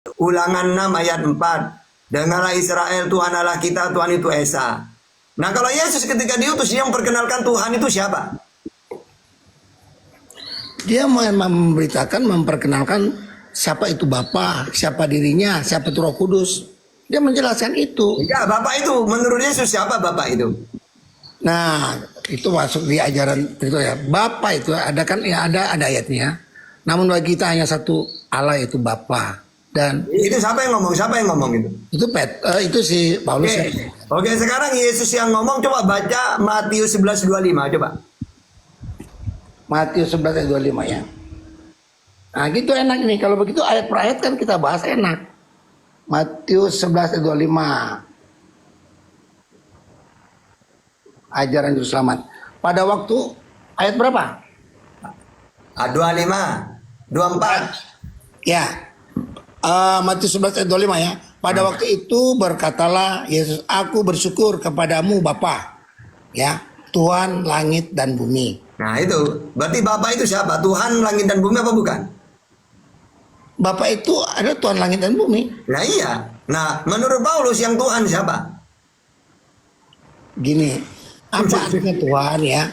Ulangan 6 ayat 4. Dengarlah Israel, Tuhan Allah kita, Tuhan itu Esa. Nah kalau Yesus ketika diutus, dia memperkenalkan Tuhan itu siapa? Dia memberitakan, memperkenalkan siapa itu Bapa, siapa dirinya, siapa itu Roh Kudus. Dia menjelaskan itu. Ya, Bapak itu, menurut Yesus siapa Bapak itu? Nah, itu masuk di ajaran itu ya. Bapa itu ada kan ya, ada ayatnya. Namun bagi kita hanya satu Allah, itu Bapa. Dan Itu siapa yang ngomong? Siapa yang ngomong itu? itu si Paulus. Oke, sekarang Yesus yang ngomong, coba baca Matius 11:25, coba. Matius 11 ayat 25 ya. Nah, gitu enak nih. Kalau begitu ayat per ayat kan kita bahas enak. Matius 11 ayat 25. Ajaran juru selamat. Pada waktu ayat berapa? 25, 24. Ya. Matius 11 ayat 25 ya. Pada waktu itu berkatalah Yesus, aku bersyukur kepadamu Bapa, ya, Tuhan langit dan bumi. Nah itu, berarti Bapak itu siapa? Tuhan langit dan bumi apa bukan? Bapa itu ada Tuhan langit dan bumi. Nah iya. Nah menurut Paulus yang Tuhan siapa? Gini, apa artinya Tuhan ya?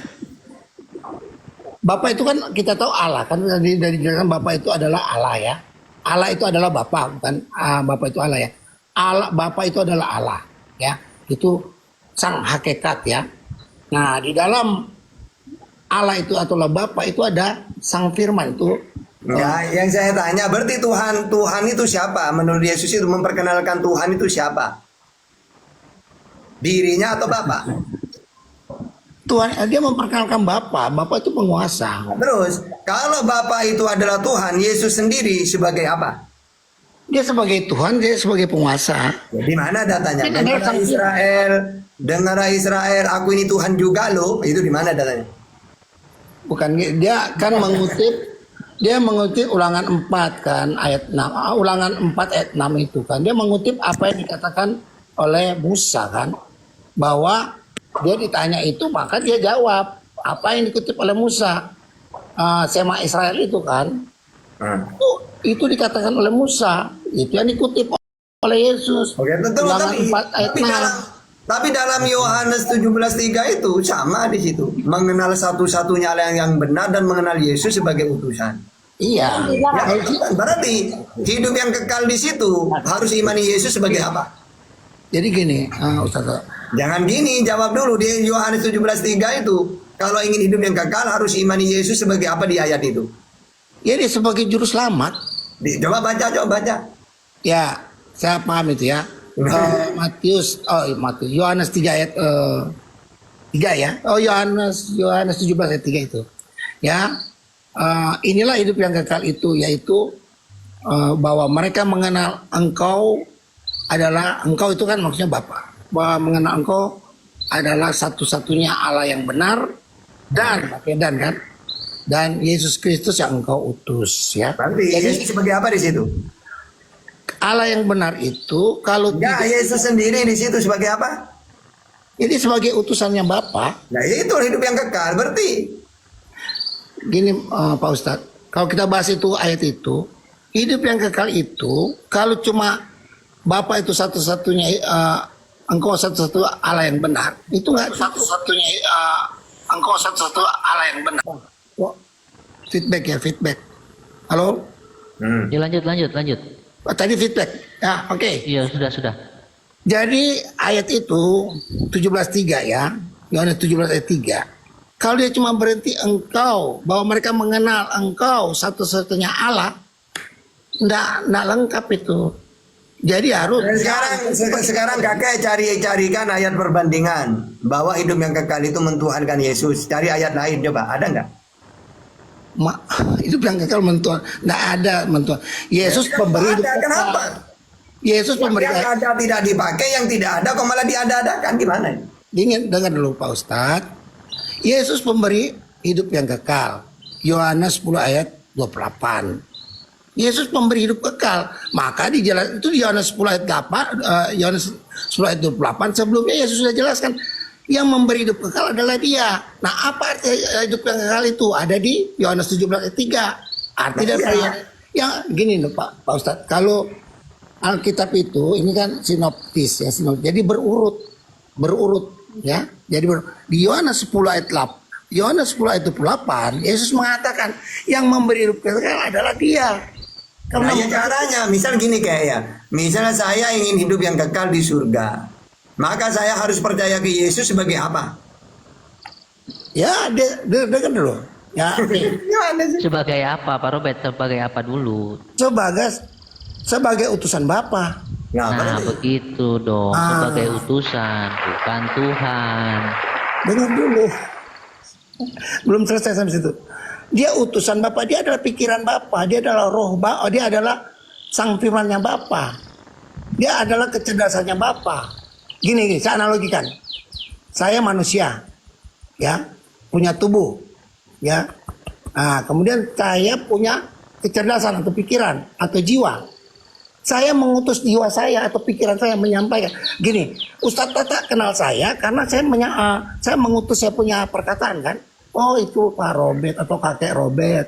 Bapa itu kan kita tahu Allah kan, dari dijelaskan Bapa itu adalah Allah ya. Allah itu adalah Bapa, bukan Bapa itu Allah ya. Allah, Bapa itu adalah Allah ya. Itu sang hakikat ya. Nah, di dalam Allah itu adalah Bapa itu ada sang firman itu. Ya, yang saya tanya berarti Tuhan itu siapa? Menurut Yesus itu memperkenalkan Tuhan itu siapa? Dirinya atau Bapak? Tuhan dia memperkenalkan Bapa. Bapa itu penguasa. Terus, kalau Bapak itu adalah Tuhan, Yesus sendiri sebagai apa? Dia sebagai Tuhan, dia sebagai penguasa. Ya, di mana datanya? Dia adalah sang Dengarlah Israel, aku ini Tuhan juga loh. Itu di mana datanya? Bukan, dia kan mengutip Ulangan 4 kan ayat 6. Ulangan 4 ayat 6 itu kan. Dia mengutip apa yang dikatakan oleh Musa kan. Bahwa dia ditanya itu maka dia jawab apa yang dikutip oleh Musa. Sema Israel itu kan. Itu dikatakan oleh Musa. Itu yang dikutip oleh Yesus. Oke, tentu, Ulangan 4 ayat 6. Tapi dalam Yohanes 17:3 itu sama di situ. Mengenal satu-satunya Allah yang benar dan mengenal Yesus sebagai utusan. Iya. Ya, berarti hidup yang kekal di situ harus imani Yesus sebagai apa? Jadi gini, Ustaz. Jangan gini, jawab dulu di Yohanes 17:3 itu. Kalau ingin hidup yang kekal harus imani Yesus sebagai apa di ayat itu? Ya dia sebagai juru selamat. Coba baca. Ya, saya paham itu ya. Matius Yohanes 3 ayat 3 ya. Yohanes 17 ayat 3 itu. Ya. Inilah hidup yang kekal itu, yaitu bahwa mereka mengenal engkau itu kan maksudnya Bapa. Bahwa mengenal engkau adalah satu-satunya Allah yang benar dan kan, dan Yesus Kristus yang engkau utus ya. Berarti Yesus sebagai apa di situ? Allah yang benar itu kalau Ya, Yesus sendiri di situ sebagai apa? ini sebagai utusannya Bapa. Nah, itu hidup yang kekal. Berarti Gini Pak Ustadz, kalau kita bahas itu ayat itu, hidup yang kekal itu kalau cuma Bapa itu satu-satunya engkau satu-satu Allah yang benar, itu nggak satu-satunya engkau satu-satu Allah yang benar. Feedback. Halo? Ya, lanjut. Tadi feedback. Ya, oke. Iya, sudah. Jadi ayat itu 17:3 ya. Yohanes 17 ayat 3. Kalau dia cuma berhenti engkau, bahwa mereka mengenal engkau satu-satunya Allah, enggak lengkap itu. Jadi harus sekarang kakek carikan ayat perbandingan bahwa hidup yang kekal itu mentuhankan Yesus. Cari ayat lain coba, ada nggak? Hidup yang kekal mentuhan, enggak ada mentuhan. Yesus pemberi hidup kekal. Kenapa? Yesus pemberi. Yang ada tidak dipakai, yang tidak ada kok malah diada-adakan, gimana? Dengar dulu Pak Ustadz. Yesus pemberi hidup yang kekal. Yohanes 10 ayat 28. Yesus pemberi hidup kekal. Maka di Yohanes 10 ayat 8, Yohanes 10 ayat 28 sebelumnya Yesus sudah jelaskan yang memberi hidup kekal adalah Dia. Nah, apa arti hidup yang kekal itu? Ada di Yohanes 17 ayat 3. Arti dari yang gini loh Pak Ustadz. Kalau Alkitab itu ini kan sinoptis ya, jadi berurut ya. Jadi di Yohanes 10 ayat 8, Yohanes 10 ayat 28, Yesus mengatakan yang memberi hidup kekal adalah Dia. Nah, ya caranya, misal gini kayak ya, misalnya saya ingin hidup yang kekal di surga, maka saya harus percaya ke Yesus sebagai apa? Ya, dengar dulu. Ya, Sebagai apa, Pak Robert? Sebagai apa dulu? sebagai utusan Bapa. Nah, Nah, berarti- begitu dong. Sebagai utusan, bukan Tuhan. Dengar dulu. Belum selesai sampai situ. Dia utusan Bapa, dia adalah pikiran Bapa, dia adalah roh Bapa, dia adalah sang firmannya Bapa. Dia adalah kecerdasannya Bapa. Gini, saya analogikan. Saya manusia, ya, punya tubuh, ya. Nah, kemudian saya punya kecerdasan atau pikiran atau jiwa. Saya mengutus jiwa saya atau pikiran saya menyampaikan. Gini, Ustadz Tata kenal saya karena saya mengutus, saya punya perkataan kan. Oh, itu Pak Robert atau kakek Robert.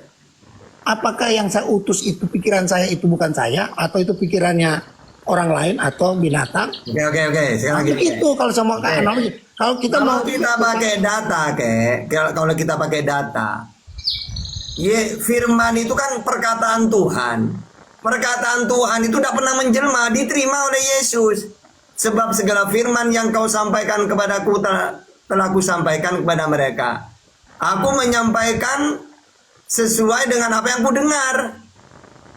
Apakah yang saya utus itu pikiran saya itu bukan saya atau itu pikirannya orang lain atau binatang? Oke. Sekarang gini. Itu kalau sama analogi. Kalau kita Kalau mau kita pakai data, kalau kita pakai data, firman itu kan perkataan Tuhan. Perkataan Tuhan itu tidak pernah menjelma, diterima oleh Yesus. Sebab segala firman yang kau sampaikan kepadaku telah kusampaikan kepada mereka. Aku menyampaikan sesuai dengan apa yang kudengar.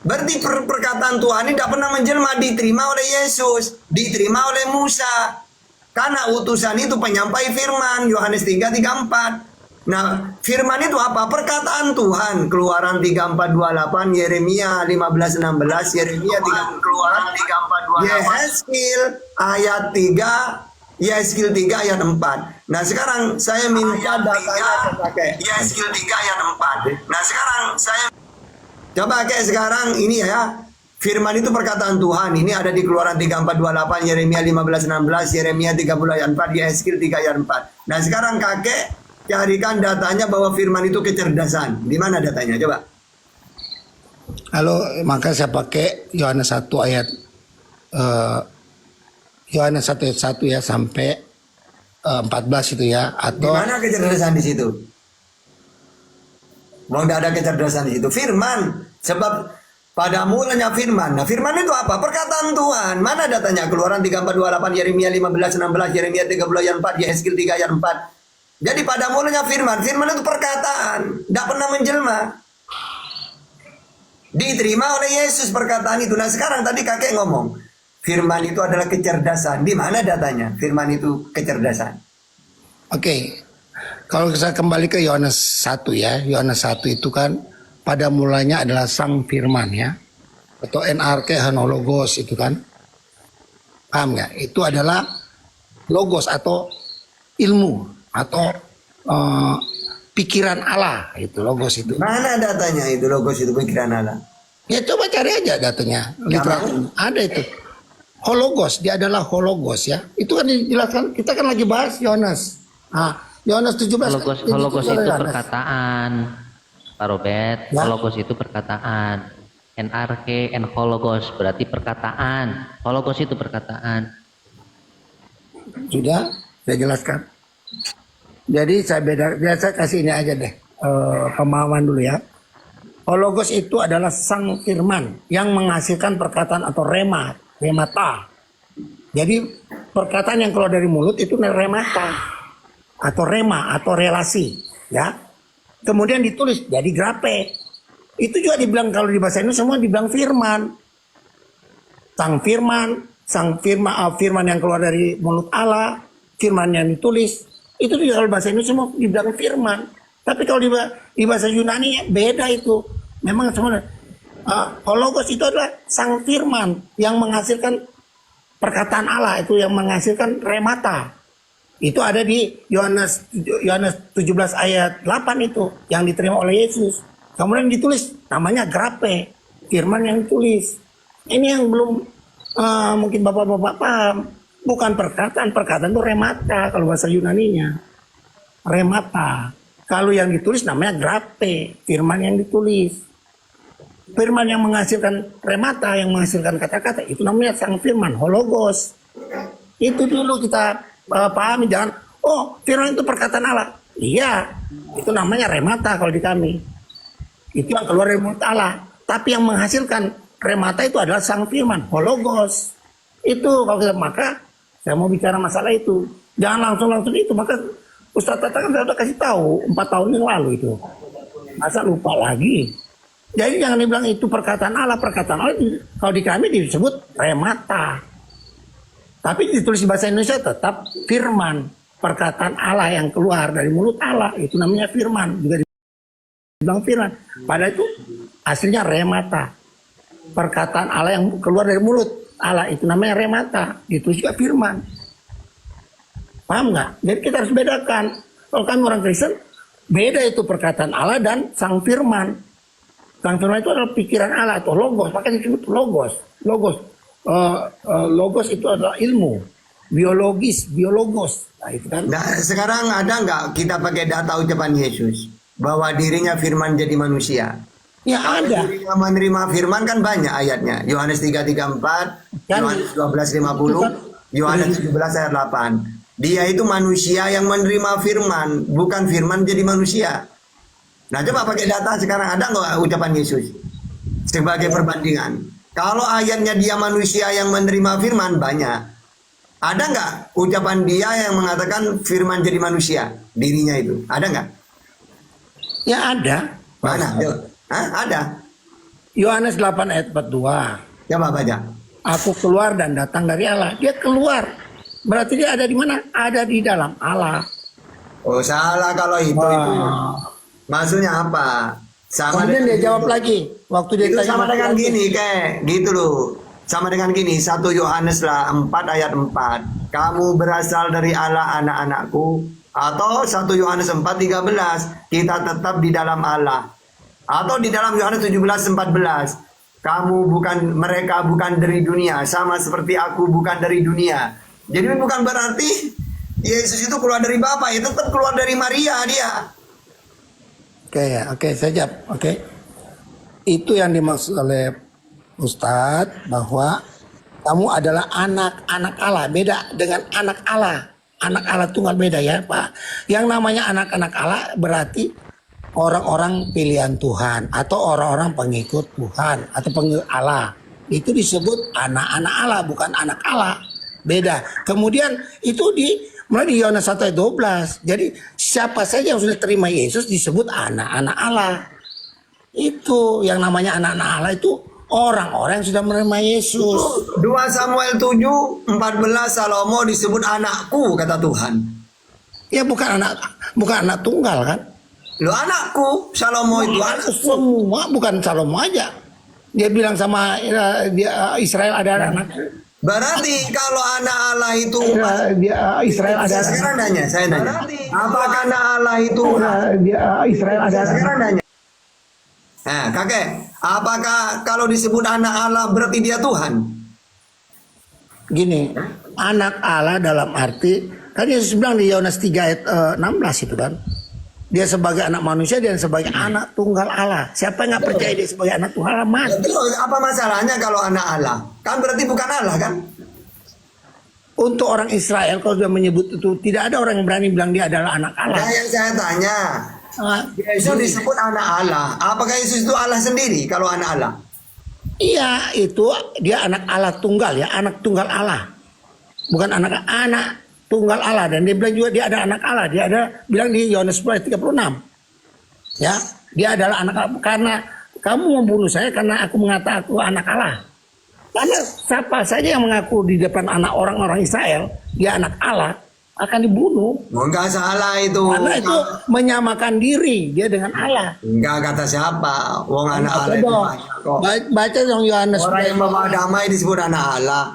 Berarti perkataan Tuhan ini tidak pernah menjelma, diterima oleh Yesus, diterima oleh Musa. Karena utusan itu penyampai firman, Yohanes 3:34. Nah, firman itu apa? Perkataan Tuhan. Keluaran 34:28, Yeremia 15:16, Yeremia 34:28, Yehezkiel ayat 3, Yehezkiel 3 ayat 4. Nah, sekarang saya minta datanya pakai Yehezkiel 3 ayat 4. Nah, sekarang saya coba kayak sekarang ini ya. Firman itu perkataan Tuhan. Ini ada di Keluaran 34:28, Yeremia 15:16, Yeremia 30 ayat 4, Yehezkiel 3 ayat 4. Nah, sekarang kakek carikan datanya bahwa firman itu kecerdasan. Di mana datanya? Coba. Halo, maka saya pakai Yohanes 1 ayat Yohanes 1 ayat 1 ya sampai 14 itu ya, Di atau mana kecerdasan di situ? Mau tidak ada kecerdasan di situ. Firman. Sebab pada mulanya firman. Nah, firman itu apa? Perkataan Tuhan. Mana datanya? Keluaran 34:28, Yeremia 15:16, Yeremia 30 ayat 4, Yehezkiel 3 ayat 4. Jadi pada mulanya firman. Firman itu perkataan. Tidak pernah menjelma. Diterima oleh Yesus perkataan itu. Nah, sekarang tadi kakek ngomong. Firman itu adalah kecerdasan. Di mana datanya? Firman itu kecerdasan. Oke. Kalau saya kembali ke Yohanes 1 ya, Yohanes 1 itu kan pada mulanya adalah sang firman ya, atau NRK Logos itu kan, paham nggak? Itu adalah logos atau ilmu atau pikiran Allah, itu logos itu. Mana datanya itu logos itu pikiran Allah? Ya coba cari aja datanya, literatur ada itu. Hologos, dia adalah hologos ya. Itu kan dijelaskan, kita kan lagi bahas Yohanes. Nah, Yohanes 17. Hologos itu perkataan, Pak Robert. Ya. Hologos itu perkataan. NRK, hologos berarti perkataan. Hologos itu perkataan. Sudah, saya jelaskan. Jadi saya kasih ini aja deh, pemahaman dulu ya. Hologos itu adalah sang firman yang menghasilkan perkataan atau remata. Jadi perkataan yang keluar dari mulut itu remata atau rema atau relasi, ya. Kemudian ditulis jadi grape. Itu juga dibilang kalau di bahasa Indonesia semua dibilang firman. Firman yang keluar dari mulut Allah, firman yang ditulis. Itu juga kalau bahasa Indonesia semua dibilang firman. Tapi kalau di bahasa Yunani beda itu. Memang semua hologos itu adalah sang firman yang menghasilkan perkataan Allah, itu yang menghasilkan remata. Itu ada di Yohanes 17 ayat 8 itu yang diterima oleh Yesus. Kemudian ditulis namanya grape, firman yang ditulis. Ini yang belum mungkin bapak-bapak paham. Bukan perkataan itu remata kalau bahasa Yunaninya. Remata. Kalau yang ditulis namanya grape, firman yang ditulis. firman yang menghasilkan remata, yang menghasilkan kata-kata, itu namanya sang firman, hologos. Itu dulu kita pahami, jangan, oh firman itu perkataan Allah. Iya, itu namanya remata kalau di kami. Itu yang keluar dari mulut Allah. Tapi yang menghasilkan remata itu adalah sang firman, hologos. Itu kalau kita, maka saya mau bicara masalah itu. Jangan langsung itu, maka Ustaz Tata kan saya udah kasih tahu 4 tahun yang lalu itu. Masa lupa lagi. Jadi jangan dibilang itu perkataan Allah itu, kalau di kami disebut remata. Tapi ditulis di bahasa Indonesia tetap firman, perkataan Allah yang keluar dari mulut Allah, itu namanya firman, juga dibilang firman. Padahal itu aslinya remata. Perkataan Allah yang keluar dari mulut Allah itu namanya remata, ditulis juga firman. Paham nggak? Jadi kita harus bedakan. Kalau kami orang Kristen, beda itu perkataan Allah dan sang firman. Sang firman itu adalah pikiran Allah atau logos, makanya disebut logos. Logos itu adalah ilmu, biologos. Nah, itu kan. Nah, sekarang ada nggak kita pakai data ucapan Yesus bahwa dirinya firman jadi manusia? Ya Kalau ada. dirinya menerima firman kan banyak ayatnya. Yohanes 3:34, Kan, Yohanes 12:50, Yohanes 17 ayat 8. Dia itu manusia yang menerima firman, bukan firman jadi manusia. Nah, coba pakai data sekarang, ada nggak ucapan Yesus sebagai perbandingan? Kalau ayatnya dia manusia yang menerima firman, banyak. Ada nggak ucapan dia yang mengatakan firman jadi manusia, dirinya itu? Ada nggak? Ya ada. Mana? Hah? Ada. Yohanes 8 ayat 42. Coba baca. Aku keluar dan datang dari Allah. Dia keluar. Berarti dia ada di mana? Ada di dalam Allah. Oh, salah kalau itu. Maksudnya apa? Sama Kemudian dia jawab lagi. Waktu dia itu tanya sama dengan lagi. gini, kayak gitu loh. Sama dengan gini, 1 Yohanes 4 ayat 4. Kamu berasal dari Allah, anak-anakku. Atau 1 Yohanes 4:13. Kita tetap di dalam Allah. Atau di dalam Yohanes 17:14. Mereka bukan dari dunia, sama seperti aku bukan dari dunia. Jadi bukan berarti Yesus itu keluar dari Bapa, itu tetap keluar dari Maria dia. Oke, saya jawab. Oke. Itu yang dimaksud oleh Ustadz, bahwa kamu adalah anak-anak Allah, beda dengan anak Allah. Anak Allah tunggal beda ya, Pak. Yang namanya anak-anak Allah berarti orang-orang pilihan Tuhan atau orang-orang pengikut Tuhan atau pengikut Allah. Itu disebut anak-anak Allah, bukan anak Allah. Beda. Kemudian itu mulai di Yohanes 1 ayat 12. Jadi siapa saja yang sudah terima Yesus disebut anak-anak Allah. Itu yang namanya anak-anak Allah itu orang-orang yang sudah menerima Yesus. 2 Samuel 7:14 Salomo disebut anakku kata Tuhan. Ya bukan anak tunggal kan? Lo anakku, Salomo itu anak. Semua, bukan Salomo aja. Dia bilang sama Israel ada anakku. Berarti kalau anak Allah itu Israel ada saya nanya. Apakah anak Allah itu Israel ada sekarang nanya. Nah, kakek, apakah kalau disebut anak Allah berarti dia Tuhan? Gini, anak Allah dalam arti kan Yesus bilang di Yohanes 3 ayat 16 itu kan. Dia sebagai anak manusia dan sebagai anak tunggal Allah. Siapa yang nggak percaya dia sebagai anak tunggal Allah mati. Terus apa masalahnya kalau anak Allah? Kan berarti bukan Allah kan? Untuk orang Israel kalau sudah menyebut itu, tidak ada orang yang berani bilang dia adalah anak Allah. Nah, yang saya tanya, Yesus disebut anak Allah. Apakah Yesus itu Allah sendiri kalau anak Allah? Iya, itu dia anak Allah tunggal ya, anak tunggal Allah. Bukan anak tunggal Allah, dan dia bilang juga dia ada anak Allah. Dia ada bilang di Yohanes 10 ayat 36. Ya, dia adalah anak Allah. Karena kamu membunuh saya karena aku mengatakan aku anak Allah. Karena siapa saja yang mengaku di depan anak orang-orang Israel dia anak Allah akan dibunuh. Enggak salah itu. Karena itu menyamakan diri dia dengan Allah. Enggak kata siapa. Wong anak Allah itu banyak kok. Baca dong Yohanes. Orang yang membawa damai disebut anak Allah.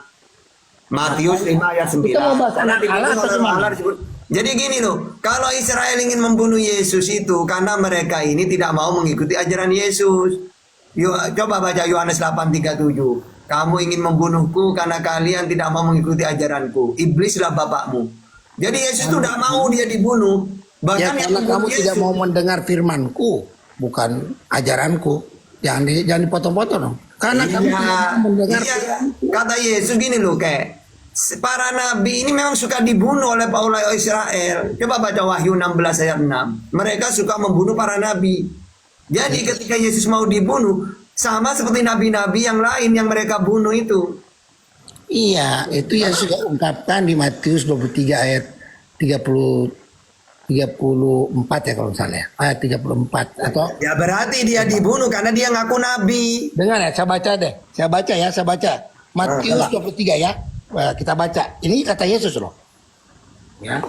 Matius 5 ayat 9. Kita mau bahas anak Allah atau gimana? Jadi gini loh, kalau Israel ingin membunuh Yesus itu karena mereka ini tidak mau mengikuti ajaran Yesus. Coba baca Yohanes 8:37. Kamu ingin membunuhku karena kalian tidak mau mengikuti ajaranku. Iblislah bapakmu. Jadi Yesus itu tidak mau dia dibunuh. Ya Bahkan karena kamu tidak mau mendengar firmanku, bukan ajaranku. Jangan dipotong-potong dong. Karena kamu mendengar iya. Kata Yesus gini loh, kayak para nabi ini memang suka dibunuh oleh Israel. Coba baca Wahyu 16 ayat 6. Mereka suka membunuh para nabi. Jadi ketika Yesus mau dibunuh, sama seperti nabi-nabi yang lain yang mereka bunuh itu. Iya, itu yang sudah ungkapkan di Matius 23 ayat 34 ya kalau misalnya. Ayat 34 atau Ya berarti dia dibunuh karena dia ngaku nabi. dengar ya, saya baca deh. Saya baca. Matius 23 ya. Kita baca. Ini kata Yesus loh. Ya.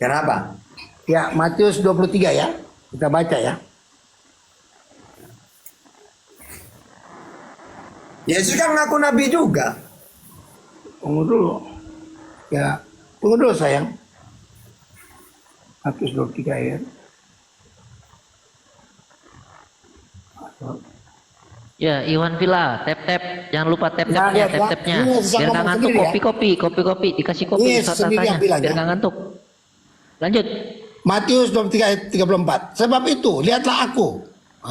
Kenapa? Ya, Matius 23 ya. Kita baca ya. Yesus kan ngaku nabi juga. Tunggu dulu. Ya, tunggu dulu sayang. Matius 23 ya. Ya, Iwan Villa, tap-tap, jangan lupa Ya, tap-tapnya, ya, ya. tap-tapnya. Ini bisa Biar nggak ngomong ngantuk, sendiri ya. kopi, dikasih kopi Ini Ustaz sendiri yang Tatanya, bilang biar ya. nggak ngantuk. Lanjut. Matius 23 ayat 34. Sebab itu, lihatlah aku.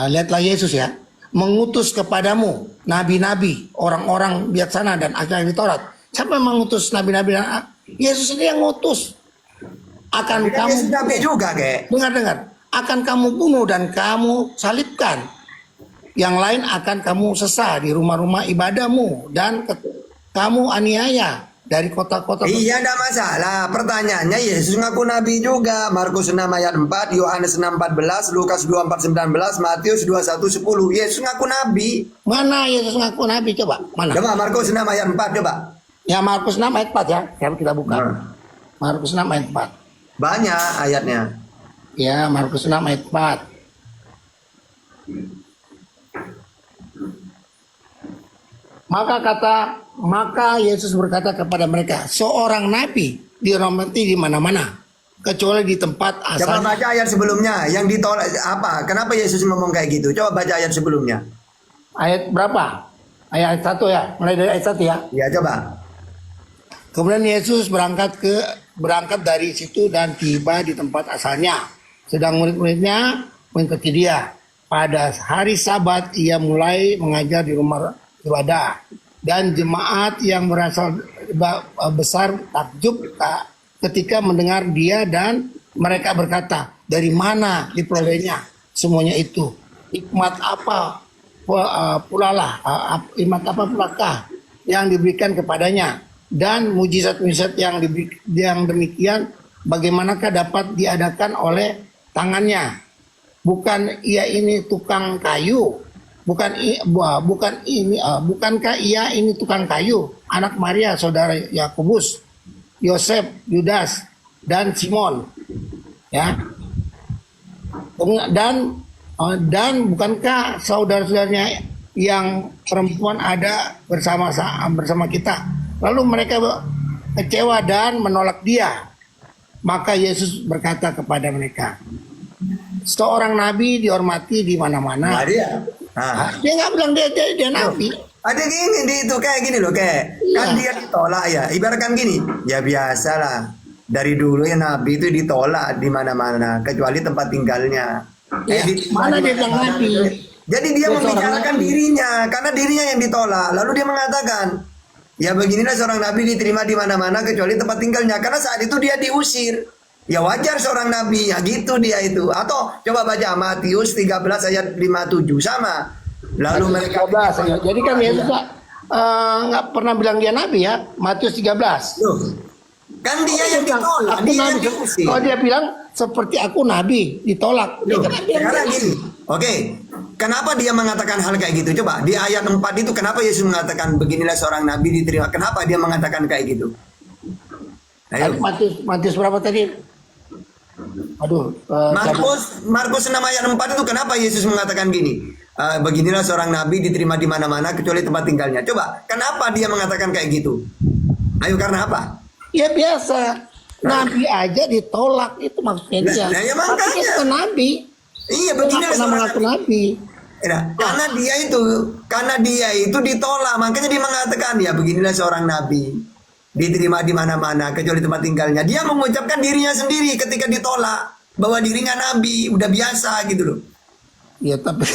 Lihatlah Yesus ya. Mengutus kepadamu nabi-nabi, orang-orang bijaksana dan ahli Taurat. Siapa yang mengutus nabi-nabi? Yesus ini yang ngutus. Akan Kan kamu Yesus nabi juga, kayak. dengar. Akan kamu bunuh dan kamu salibkan. Yang lain akan kamu sesah di rumah-rumah ibadahmu dan kamu aniaya dari kota-kota. Iya, enggak masalah. Pertanyaannya Yesus ngaku nabi juga. Markus 6 ayat 4, Yohanes 6 14, Lukas 24 19, Matius 21 10. Yesus ngaku nabi. Mana Yesus ngaku nabi? Coba, mana? Coba Markus 6 ayat 4 coba. Ya Markus 6 ayat 4 ya. Kita buka. Nah. Markus 6 ayat 4. Banyak ayatnya. Ya, Markus 6 ayat 4. Maka Yesus berkata kepada mereka, seorang nabi dihormati di mana-mana, kecuali di tempat Coba asalnya. baca ayat sebelumnya yang ditolak apa? Kenapa Yesus ngomong kayak gitu? Coba baca ayat sebelumnya. Ayat berapa? Ayat 1 ya, mulai dari ayat 1 ya. Ya coba. Kemudian Yesus berangkat dari situ dan tiba di tempat asalnya. Sedang murid-muridnya mengikuti dia. Pada hari Sabat ia mulai mengajar di rumah ibadah. Dan jemaat yang berasal besar takjub ketika mendengar dia dan mereka berkata, dari mana diperolehnya semuanya itu? Hikmat apa pulakah yang diberikan kepadanya? Dan mujizat-mujizat yang demikian bagaimanakah dapat diadakan oleh tangannya? Bukan ia ini tukang kayu? Bukankah ia ini tukang kayu? Anak Maria, saudara Yakobus, Yosef, Yudas, dan Simon. Ya. Dan bukankah saudara-saudaranya yang perempuan ada bersama kita? Lalu mereka kecewa dan menolak dia. Maka Yesus berkata kepada mereka, seorang nabi dihormati di mana-mana. Nah, dia. Nah. Dia nggak bilang dia nabi. Ada gini di itu kayak gini loh, kayak kan dia ditolak ya. Ibaratkan gini, ya biasalah. Dari dulu ya nabi itu ditolak di mana-mana kecuali tempat tinggalnya. Ya, mana dia bilang nabi? Jadi dia membicarakan dirinya karena dirinya yang ditolak. Lalu dia mengatakan, ya beginilah seorang nabi diterima di mana-mana kecuali tempat tinggalnya. Karena saat itu dia diusir. Ya wajar seorang nabi, ya gitu dia itu. Atau coba baca Matius 13 ayat 57 sama. Lalu mereka 13 ya. Jadi kan Yesus nggak pernah bilang dia nabi ya. Matius 13. Loh, kan dia yang ditolak, Aku dia yang nabi. diusir. Kalau dia bilang seperti aku nabi ditolak. Dia Loh, kan bilang sekarang dia gini, oke, kenapa dia mengatakan hal kayak gitu? Coba di ayat 4 itu kenapa Yesus mengatakan beginilah seorang nabi diterima? Kenapa dia mengatakan kayak gitu? Ayo. Matius berapa tadi? Aduh, Markus 6 ayat 4 itu kenapa Yesus mengatakan gini? Beginilah seorang nabi diterima di mana-mana kecuali tempat tinggalnya. Coba, kenapa dia mengatakan kayak gitu? Ayo, karena apa? ya biasa. Nabi aja ditolak itu maksudnya dia. Nah, ya makanya. Tapi kita nabi. Iya, Dia beginilah nggak pernah seorang mengaku nabi. nabi. Nah, karena dia itu ditolak, makanya dia mengatakan ya beginilah seorang nabi diterima di mana-mana kecuali tempat tinggalnya. Dia mengucapkan dirinya sendiri ketika ditolak bahwa dirinya nabi, udah biasa gitu loh. Ya tapi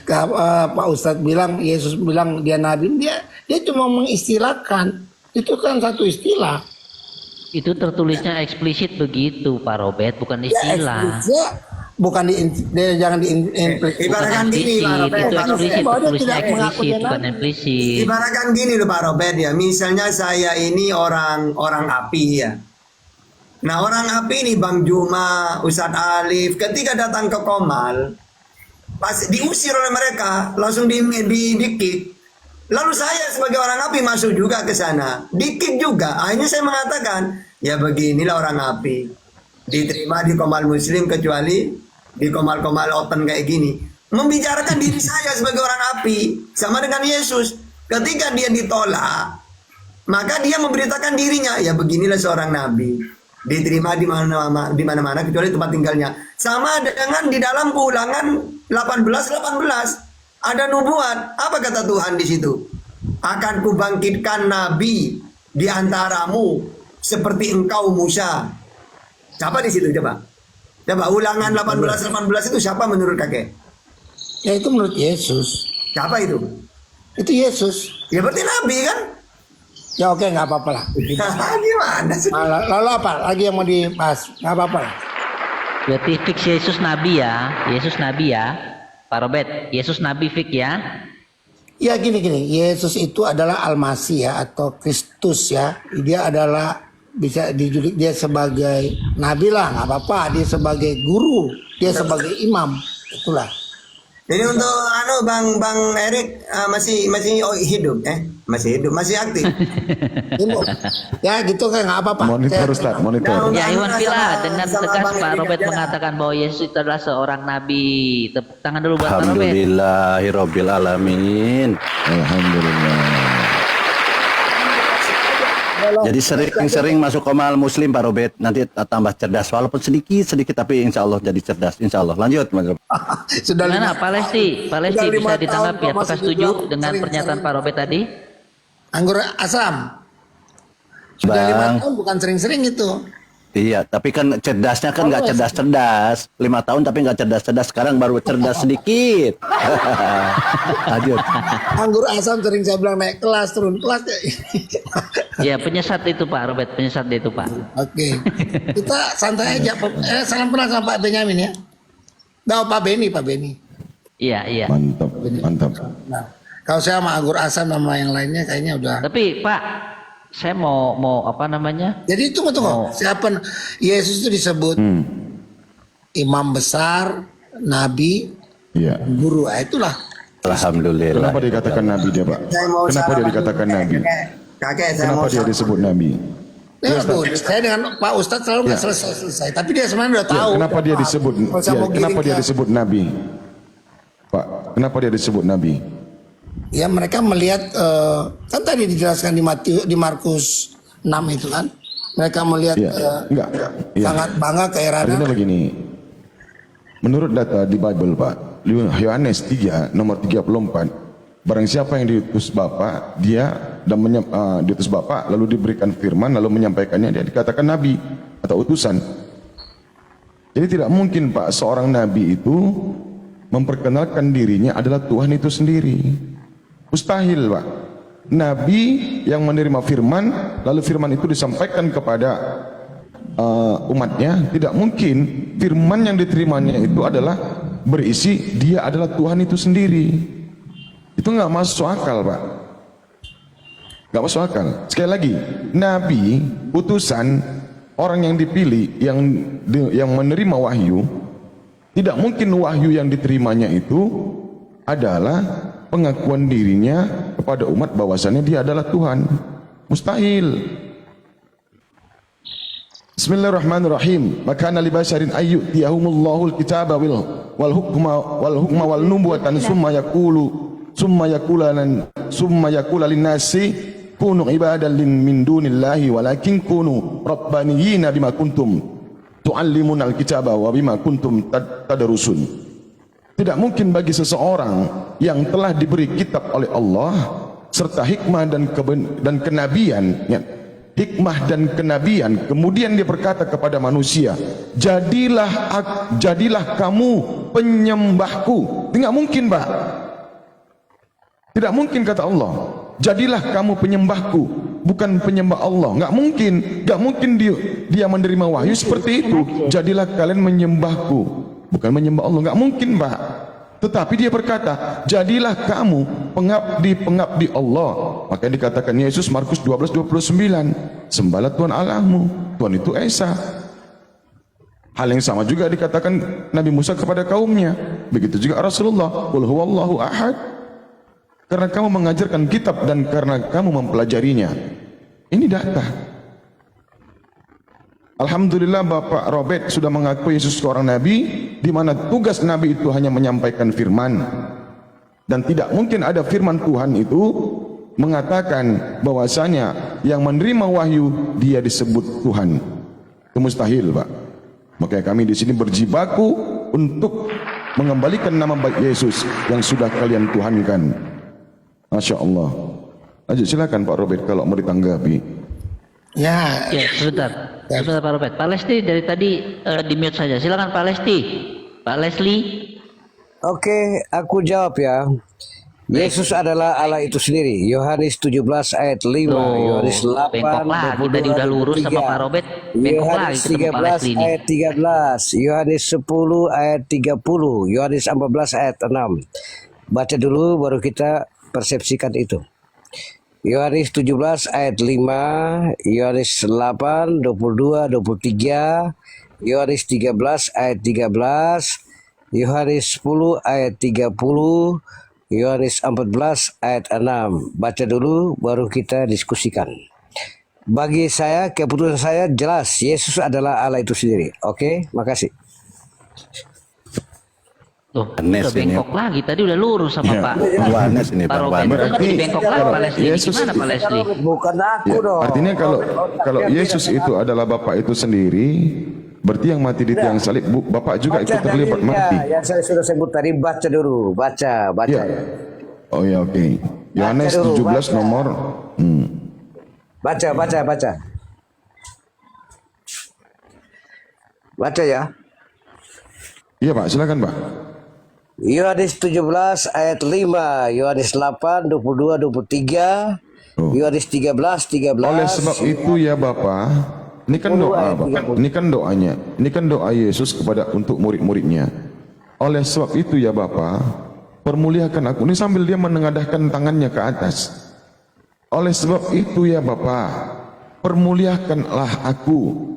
Pak Ustadz bilang, Yesus bilang dia nabi, dia cuma mengistilahkan. Itu kan satu istilah. Itu tertulisnya eksplisit begitu, Pak Robert, bukan Ya istilah. eksplisit, bukan jangan diimplikasi. Ibaratkan gini, Pak Robert. Itu Pak Robert. eksplisit, Bahwa dia tertulisnya tidak mengaku eksplisit, dia bukan nabi. implisit. Ibaratkan gini loh Pak Robert ya. Misalnya saya ini orang api ya. Nah orang api ini Bang Juma, Ustadz Alif, ketika datang ke Komal, pas diusir oleh mereka, langsung di-kick. Lalu saya sebagai orang api masuk juga ke sana, di-kick juga. Akhirnya saya mengatakan, ya beginilah orang api. Diterima di Komal Muslim kecuali di Komal-Komal open kayak gini. Membicarakan diri saya sebagai orang api, sama dengan Yesus. Ketika dia ditolak, maka dia memberitakan dirinya, ya beginilah seorang nabi. Diterima di mana-mana kecuali tempat tinggalnya. Sama dengan di dalam Ulangan 18:18 ada nubuat. Apa kata Tuhan di situ? Akan kubangkitkan nabi di antaramu seperti engkau Musa. Siapa di situ coba? Coba Ulangan 18:18 itu siapa menurut kakek? Ya itu menurut Yesus. Siapa itu? Itu Yesus. Ya berarti nabi kan? Ya oke, nggak apa-apa lah. Gimana sih? Lalu apa lagi yang mau dibahas? Nggak apa-apa lah. Berarti fix Yesus nabi ya. Yesus nabi ya. Pak Robert, Yesus nabi fix ya. Ya gini, Yesus itu adalah Al-Masih ya, atau Kristus ya. Dia adalah, bisa dijuluki dia sebagai nabi lah, nggak apa-apa. Dia sebagai guru, dia sebagai imam, itulah. Jadi untuk Bang Erik masih hidup masih hidup, masih aktif. Ya gitu kan, nggak apa-apa. Monitor Ustaz, monitor. Ya Iwan Villa Sama- dengan sama tegas Bang Pak Erik Robert aja. mengatakan bahwa Yesus itu adalah seorang nabi. Tepuk tangan dulu buat Pak Robert. Alhamdulillahirabbil alamin. Alhamdulillah. Jadi sering-sering masuk Komal Muslim Pak Robert, nanti tambah cerdas walaupun sedikit tapi insya Allah jadi cerdas, insya Allah. Lanjut Mas Robert. Sudah Gimana lima- Pak Lesti? Pak Lesti Sudah 5 bisa tahun ditanggapi kok apakah masih setuju dibilang dengan sering- pernyataan sering. Pak Robert tadi? Anggur asam. Sudah 5 Bang. tahun, bukan sering-sering itu. Iya, tapi kan cerdasnya kan nggak cerdas-cerdas. 5 tahun tapi nggak cerdas-cerdas. Sekarang baru cerdas sedikit. Lanjut. Anggur asam sering saya bilang naik kelas, turun kelas. Ya penyesat itu Pak Robert, penyesat itu Pak. Oke, kita santai aja. Salam kenal sama Pak Benyamin ya. Nah, Pak Beni. Iya, iya. Mantap, mantap. Nah, kalau saya sama anggur asam sama yang lainnya kayaknya udah. Tapi Pak, saya mau apa namanya? Jadi tunggu. Siapa Yesus itu disebut imam besar, nabi, Iya. guru. Itulah. Alhamdulillah. Kenapa dikatakan nabi dia, Pak? Saya mau Kenapa dia sarapan dikatakan dulu, nabi? Kakek, saya Kenapa mau dia sarapan. disebut nabi? Tuh, saya dengan Pak Ustadz selalu nggak selesai. Tapi dia sebenarnya udah Ya, tahu. kenapa dia disebut? Kalau saya Ya, mau kenapa giring dia ke- disebut nabi? Pak, kenapa dia disebut nabi? Ya mereka melihat kan tadi dijelaskan di Markus 6 itu kan. Mereka melihat Ya, enggak. Ya. sangat bangga keheranan. Artinya begini. Menurut data di Bible, Pak, Yohanes 3 nomor 34, barang siapa yang diutus Bapa, dia diutus Bapa lalu diberikan firman lalu menyampaikannya, dia dikatakan nabi atau utusan. Jadi tidak mungkin Pak seorang nabi itu memperkenalkan dirinya adalah Tuhan itu sendiri. Mustahil Pak. Nabi yang menerima firman lalu firman itu disampaikan kepada umatnya, tidak mungkin firman yang diterimanya itu adalah berisi dia adalah Tuhan itu sendiri. Itu nggak masuk akal Pak. Nggak masuk akal. Sekali lagi, nabi, utusan, orang yang dipilih, yang menerima wahyu, tidak mungkin wahyu yang diterimanya itu adalah pengakuan dirinya kepada umat bahwasannya dia adalah Tuhan. Mustahil. Bismillahirrahmanirrahim. Maka li basharin ayyutiyahumullahu alkitaba wal hukma wal nubuwatan summa yakula linnasi kunu ibadan min dunillahi walakin kunu rabbaniyina bima kuntum tuallimuna alkitaba wa bima kuntum tadrusun. Tidak mungkin bagi seseorang yang telah diberi kitab oleh Allah serta hikmah dan kenabian, ya, hikmah dan kenabian. Kemudian dia berkata kepada manusia, jadilah kamu penyembahku. Tidak mungkin, Pak. Tidak mungkin kata Allah. Jadilah kamu penyembahku, bukan penyembah Allah. Nggak mungkin. Nggak mungkin dia menerima wahyu seperti itu. Jadilah kalian menyembahku, bukan menyembah Allah. Nggak mungkin, Pak. Tetapi dia berkata, jadilah kamu pengabdi Allah. Maka dikatakan Yesus Markus 12:29, sembahlah Tuhan Allahmu. Tuhan itu Esa. Hal yang sama juga dikatakan Nabi Musa kepada kaumnya. Begitu juga Rasulullah, qul huwallahu ahad. Karena kamu mengajarkan kitab dan karena kamu mempelajarinya. Ini data. Alhamdulillah Bapak Robert sudah mengaku Yesus seorang Nabi, di mana tugas Nabi itu hanya menyampaikan firman. Dan tidak mungkin ada firman Tuhan itu mengatakan bahwasanya yang menerima wahyu dia disebut Tuhan. Itu mustahil, Pak. Makanya kami di sini berjibaku untuk mengembalikan nama baik Yesus yang sudah kalian tuhankan. Masya Allah. Lanjut silakan Pak Robert kalau mau ditanggapi. Ya, Ya, sebentar. Sebentar Pak Robert. Pak Leslie dari tadi di mute saja. Silakan Pak Leslie. Pak Leslie. Oke, aku jawab ya. Yesus adalah Allah itu sendiri. Yohanes 17 ayat 5, Yohanes 8 bengkok lagi. 22, Tadi udah lurus sama Pak Robert. Bengkok lagi Yohanes ketemu Pak 13 Leslie ini. ayat 13, Yohanes 10 ayat 30, Yohanes 14 ayat 6. Baca dulu baru kita persepsikan itu. Yohanes 17 ayat 5, Yohanes 8, 22, 23, Yohanes 13 ayat 13, Yohanes 10 ayat 30, Yohanes 14 ayat 6. Baca dulu baru kita diskusikan. Bagi saya, keputusan saya jelas, Yesus adalah Allah itu sendiri. Oke, makasih. Tuh, Anes udah ini. bengkok lagi. Tadi udah lurus sama Ya, Pak. Yohanes ini, Pak Pak Robert. Wan. Itu kan jadi bengkok lagi Pak Leslie. Ini Yesus gimana Pak Leslie? Bukan aku Ya, dong. artinya kalau Yesus itu adalah Bapa itu sendiri, berarti yang mati di tiang salib Bapak juga ikut terlibat mati. Yang saya sudah sebut tadi, baca dulu, baca. Ya. Oh ya, oke. Yohanes Baca dulu, 17 baca. nomor Baca. Baca ya. Iya Pak, silakan Pak. Yohanes 17 ayat 5, Yohanes 8, 22, 23, Oh. Yohanes 13, 13. Oleh sebab itu ya Bapa, ini kan doa Bapak. Ini kan doanya. Ini kan doa Yesus kepada untuk murid-muridnya. Oleh sebab itu ya Bapa, permuliakan aku. Ini sambil dia menengadahkan tangannya ke atas. Oleh sebab itu ya Bapa, permuliakanlah aku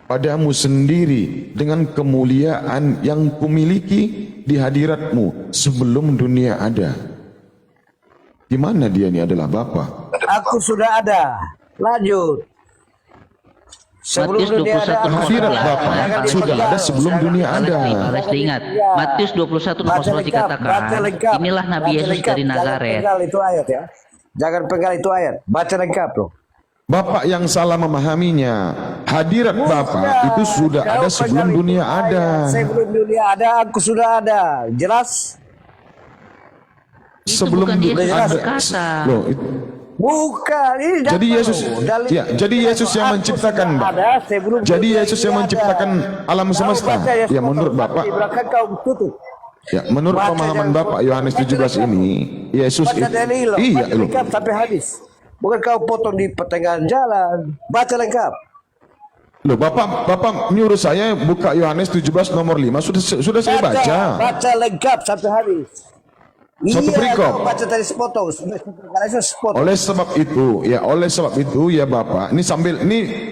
padamu sendiri dengan kemuliaan yang kumiliki di hadiratmu sebelum dunia ada. Di mana dia ini adalah Bapa? Aku sudah ada. Lanjut. Sebelum Matius dunia 21 ada, nomor Hadirat 11. Bapa sudah ada sebelum dunia ada. Pak Leslie ingat. Matius 21 nomor Baca 11 lengkap, dikatakan, baca lengkap. inilah Nabi Baca Yesus lengkap. dari Jangan Nazaret. penggal itu ayat ya. Jangan penggal itu ayat. Baca lengkap loh. Bapak yang salah memahaminya. Hadirat Bapa itu sudah ada sebelum dunia ada. Sebelum dunia ada, aku sudah ada. Jelas? Itu Sebelum bukan Yesus dunia yang ada. berkata. Loh, Bukan. Ini Jadi data Yesus, loh. ya, jadi Yesus yang Aku menciptakan, sudah Pak. ada sebelum Jadi dunia Yesus ini yang ada. menciptakan alam Kau semesta. baca Yesus Ya menurut potong, Bapak, di belakang kau tutup. ya menurut Baca pemahaman jangan- Bapak Yohanes 17 ini, Yesus Baca itu, dalil loh. iya Baca loh. lengkap sampai habis. Bukan kau potong di pertengahan jalan. Baca lengkap. Loh, Bapak nyuruh saya buka Yohanes 17 nomor 5, sudah saya baca. Baca lengkap sampai habis. Satu Iya, perikop. kau baca tadi sepotong. Karena itu sepotong. Oleh sebab itu ya Bapak, ini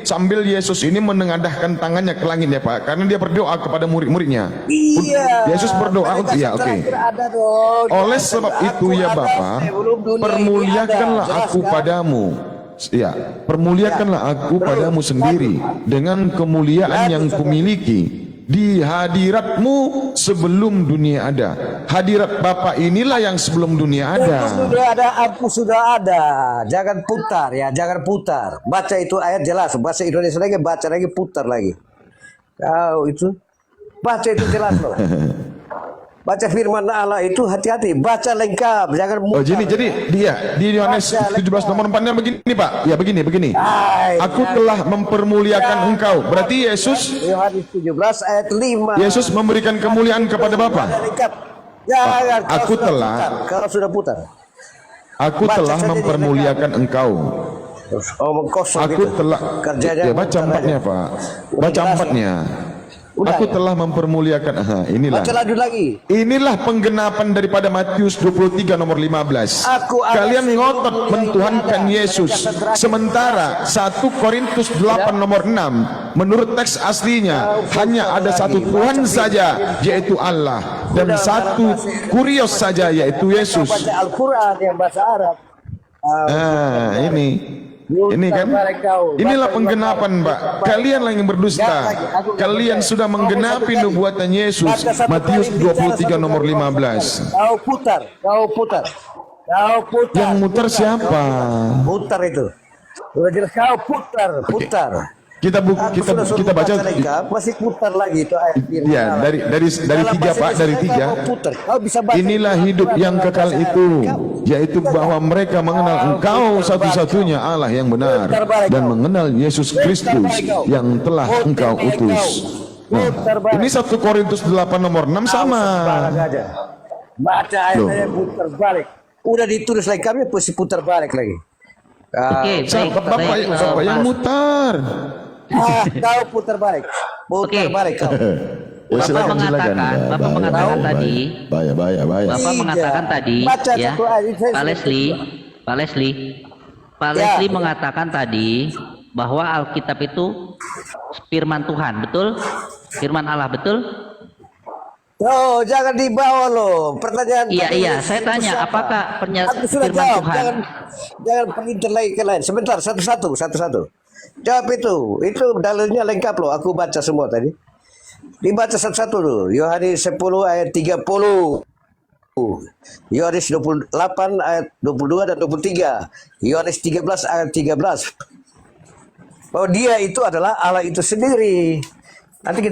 sambil Yesus ini menengadahkan tangannya ke langit ya Pak, karena dia berdoa kepada murid-muridnya. Iya. Yesus berdoa Mereka untuk, ya oke. terakhir ada dong. Oleh Jangan sebab sampai itu aku ya ada Bapa, sebelum dunia permuliakanlah ini ada. aku Jelas, kan? padamu. Ya, permuliakanlah aku padamu sendiri dengan kemuliaan yang kumiliki di hadiratmu sebelum dunia ada. Hadirat Bapa inilah yang sebelum dunia ada. Aku sudah ada. Jangan putar ya, jangan putar. Baca itu ayat jelas. Bahasa Indonesia lagi, baca lagi, putar lagi. Kau itu baca itu jelas loh. Baca firman Allah itu hati-hati, baca lengkap, jangan Oh, jadi dia di Yohanes 17 nomor 4-nya begini, Pak. Ya, begini. Aku telah mempermuliakan engkau. Berarti Yesus Yohanes 17 ayat 5. Yesus memberikan kemuliaan kepada Bapa. Lengkap. Jangan, Aku kalau sudah putar. Aku Baca telah saja mempermuliakan engkau. Omong kosong Aku gitu. telah Kerjanya ya, baca putar 4-nya, aja. Pak. Udah Baca jelas, 4-nya. Udah, Aku ya? telah mempermuliakan. Inilah. Baca lanjut lagi. Inilah penggenapan daripada Matius 23 nomor 15. Kalian ngotot mentuhankan Yesus. Sementara 1 Korintus 8 nomor 6 menurut teks aslinya hanya ada satu Tuhan saja, yaitu Allah, dan satu kurios saja, yaitu Yesus. Baca Al-Quran yang bahasa Arab. Ini kan, inilah penggenapan, Pak. Kalian yang berdusta, kalian sudah menggenapi nubuatan Yesus. Matius 23 nomor 15. Kau putar. Yang muter siapa? Putar itu. Sudah jelas kau putar. Kita baca. Lengkap, masih putar lagi itu ayat firman Ya, Allah. dari 3, Pak, dari 3. Kau bisa baca. Inilah hidup yang kekal itu, yaitu bahwa mereka mengenal Engkau satu-satunya Allah yang benar dan mengenal Yesus Kristus yang telah Engkau utus. Nah, ini 1 Korintus 8 nomor 6 sama. Baca ayat-ayat putar balik. Udah ditulis lengkapnya, pasti putar balik lagi. Oke, baik. Bapak yang mutar. Kau putar balik. Balik kau. Ya, silakan. Bapak mengatakan tadi. Bahaya. Bapak mengatakan tadi, Baca ya. satu ayat, saya Pak Leslie mengatakan tadi bahwa Alkitab itu firman Tuhan, betul? Firman Allah, betul? Oh, jangan dibawa loh. Pertanyaan. Iya. Saya tanya, apakah Aku sudah firman jawab. Tuhan? Jangan pergi ke lain. Sebentar, satu-satu. Jawab itu. Itu dalilnya lengkap loh. Aku baca semua tadi. Dibaca satu-satu dulu. Yohanes 10 ayat 30. Yohanes 28 ayat 22 dan 23. Yohanes 13 ayat 13. Oh, dia itu adalah Allah itu sendiri. Nanti kita